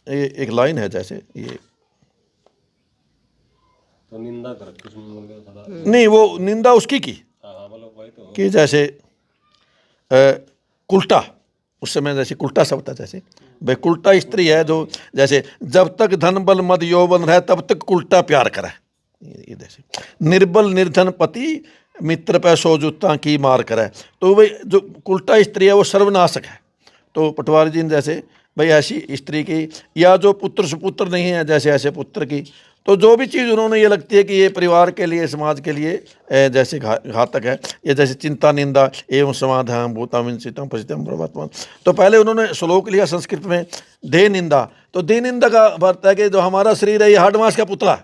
एक लाइन है जैसे ये तो निंदा कर नहीं, वो निंदा उसकी की कि जैसे कुल्टा, उस समय जैसे कुल्टा शब्द था जैसे भाई कुल्टा स्त्री है जो जैसे जब तक धन बल मद यौवन रहे तब तक कुल्टा प्यार करे। ये जैसे निर्बल निर्धन पति मित्र पे सौ जूता की मार करे। तो भाई जो उल्टा स्त्री है वो सर्वनाशक है। तो पटवारी जी ने जैसे भाई ऐसी स्त्री की, या जो पुत्र सुपुत्र नहीं है जैसे ऐसे पुत्र की, तो जो भी चीज़ उन्होंने ये लगती है कि ये परिवार के लिए समाज के लिए जैसे घातक है, ये जैसे चिंता निंदा एवं समाधान भूता विंसितम पश्चितम प्रवर्तमान। तो पहले उन्होंने श्लोक लिया संस्कृत में दे निंदा। तो दे निंदा का अर्थ है कि जो हमारा शरीर है ये हाड मांस का पुतला,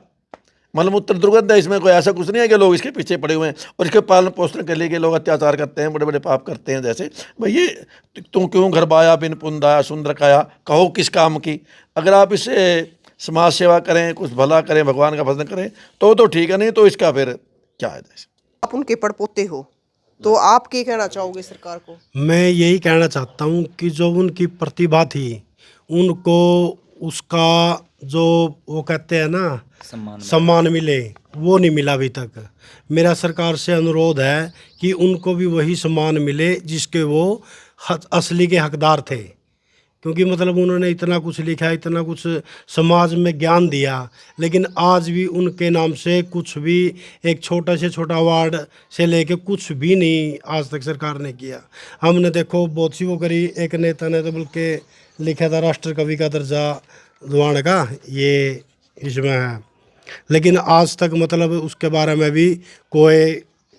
मलमूत्र दुर्गंध है, इसमें कोई ऐसा कुछ नहीं है कि लोग इसके पीछे पड़े हुए हैं और इसके पालन पोषण के लिए कि लोग अत्याचार करते हैं, बड़े बड़े पाप करते हैं। जैसे भाई ये तू क्यों घर बाया बिन पुंदाया सुंदर काया, कहो किस काम की। अगर आप इसे समाज सेवा करें, कुछ भला करें, भगवान का भजन करें तो ठीक है, नहीं तो इसका फिर क्या है। जैसे आप उनके पड़पोते हो तो आप क्या कहना चाहोगे सरकार को? मैं यही कहना चाहता हूँ कि जो उनकी प्रतिभा थी उनको उसका जो वो कहते हैं ना सम्मान मिले, वो नहीं मिला अभी तक। मेरा सरकार से अनुरोध है कि उनको भी वही सम्मान मिले जिसके वो असली के हकदार थे, क्योंकि मतलब उन्होंने इतना कुछ लिखा, इतना कुछ समाज में ज्ञान दिया, लेकिन आज भी उनके नाम से कुछ भी एक छोटा से छोटा अवार्ड से लेके कुछ भी नहीं आज तक सरकार ने किया। हमने देखो बहुत सी वो करी, एक नेता ने तो बल्कि लिखा था राष्ट्र कवि का दर्जा दिलवाने का, ये इसमें है, लेकिन आज तक मतलब उसके बारे में भी कोई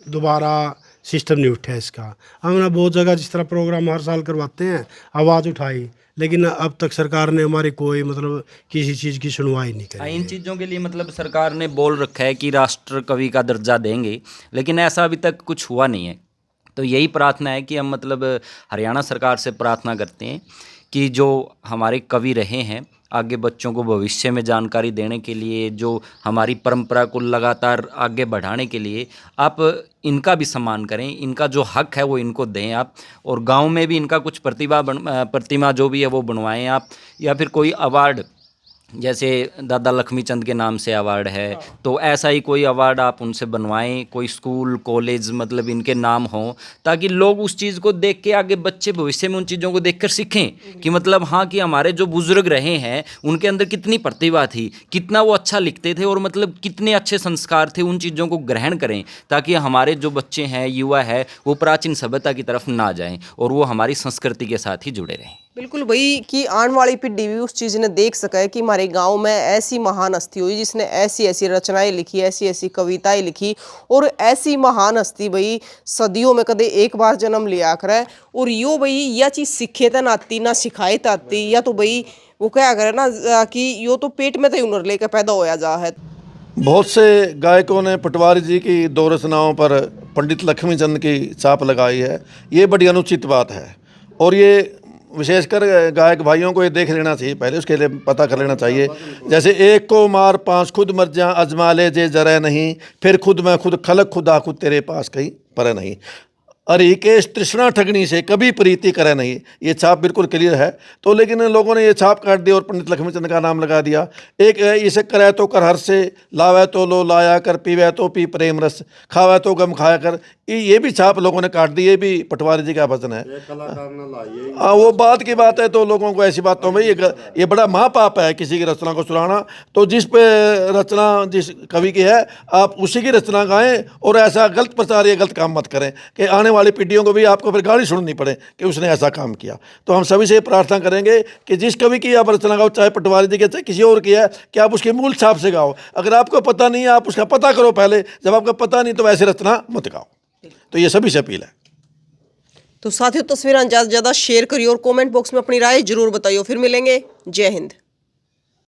दोबारा सिस्टम नहीं उठा इसका। हमने बहुत जगह जिस तरह प्रोग्राम हर साल करवाते हैं आवाज़ उठाई, लेकिन अब तक सरकार ने हमारी कोई मतलब किसी चीज़ की सुनवाई नहीं करी। इन चीज़ों के लिए मतलब सरकार ने बोल रखा है कि राष्ट्र कवि का दर्जा देंगे, लेकिन ऐसा अभी तक कुछ हुआ नहीं है। तो यही प्रार्थना है कि हम मतलब हरियाणा सरकार से प्रार्थना करते हैं कि जो हमारे कवि रहे हैं आगे बच्चों को भविष्य में जानकारी देने के लिए, जो हमारी परंपरा को लगातार आगे बढ़ाने के लिए आप इनका भी सम्मान करें, इनका जो हक है वो इनको दें आप। और गांव में भी इनका कुछ प्रतिमा जो भी है वो बनवाएं आप, या फिर कोई अवार्ड जैसे दादा लक्ष्मीचंद के नाम से अवार्ड है तो ऐसा ही कोई अवार्ड आप उनसे बनवाएं, कोई स्कूल कॉलेज मतलब इनके नाम हो, ताकि लोग उस चीज़ को देख के आगे बच्चे भविष्य में उन चीज़ों को देखकर सीखें कि मतलब हाँ कि हमारे जो बुजुर्ग रहे हैं उनके अंदर कितनी प्रतिभा थी, कितना वो अच्छा लिखते थे और मतलब कितने अच्छे संस्कार थे। उन चीज़ों को ग्रहण करें ताकि हमारे जो बच्चे हैं, युवा है, वो प्राचीन सभ्यता की तरफ ना जाएं और वो हमारी संस्कृति के साथ ही जुड़े रहें। बिल्कुल भाई, कि आने वाली पीढ़ी भी उस चीज़ ने देख सके कि हमारे गांव में ऐसी महान हस्ती हुई जिसने ऐसी ऐसी रचनाएं लिखी, ऐसी ऐसी कविताएं लिखी, और ऐसी महान हस्ती भाई सदियों में कदे एक बार जन्म लिया करे और यो भाई यह चीज़ सीखे तो आती ना सिखाए तो आती, या तो भाई वो क्या करे ना कि यो तो पेट में तो हुनर लेकर पैदा होया जा है। बहुत से गायकों ने पटवारी जी की 2 रचनाओं पर पंडित लक्ष्मीचंद की छाप लगाई है, ये बड़ी अनुचित बात है। और ये विशेषकर गायक भाइयों को ये देख लेना चाहिए, पहले उसके लिए पता कर लेना चाहिए। जैसे एक को मार 5 खुद मर जा, अजमा ले जे जरे नहीं, फिर खुद मैं खुद खलक खुदा खुद तेरे पास कहीं पर नहीं, अरे केश तृष्णा ठगनी से कभी प्रीति करे नहीं। ये छाप बिल्कुल क्लियर है। तो लेकिन लोगों ने ये छाप काट दी और पंडित लक्ष्मीचंद का नाम लगा दिया। एक इसे करे तो कर हर से, लावे तो लो लाया कर, पीवे तो पी प्रेम रस, खावे तो गम खाया कर। ये भी छाप लोगों ने काट दी। ये भी पटवारी जी का वचन है। वो बात की बात है। तो लोगों को ऐसी बातों में ये बड़ा महापाप है किसी की रचना को चुराना। तो जिस पे रचना जिस कवि की है आप उसी की रचना गाएं और ऐसा गलत प्रचार या गलत काम मत करें कि आने वाली पीढ़ियों को भी आपको फिर गाली सुननी पड़े कि उसने ऐसा काम किया। तो हम सभी से प्रार्थना करेंगे कि जिस कवि की आप रचना गाओ, चाहे पटवारी जी की चाहे किसी और की है, कि आप उसके मूल छाप से गाओ। अगर आपको पता नहीं है आप उसका पता करो पहले, जब आपका पता नहीं तो वैसे रचना मत गाओ। तो ये सभी से अपील है। तो साथियों, तस्वीरें ज़्यादा से ज़्यादा शेयर करिए और कमेंट बॉक्स में अपनी राय जरूर बताइए। फिर मिलेंगे। जय हिंद।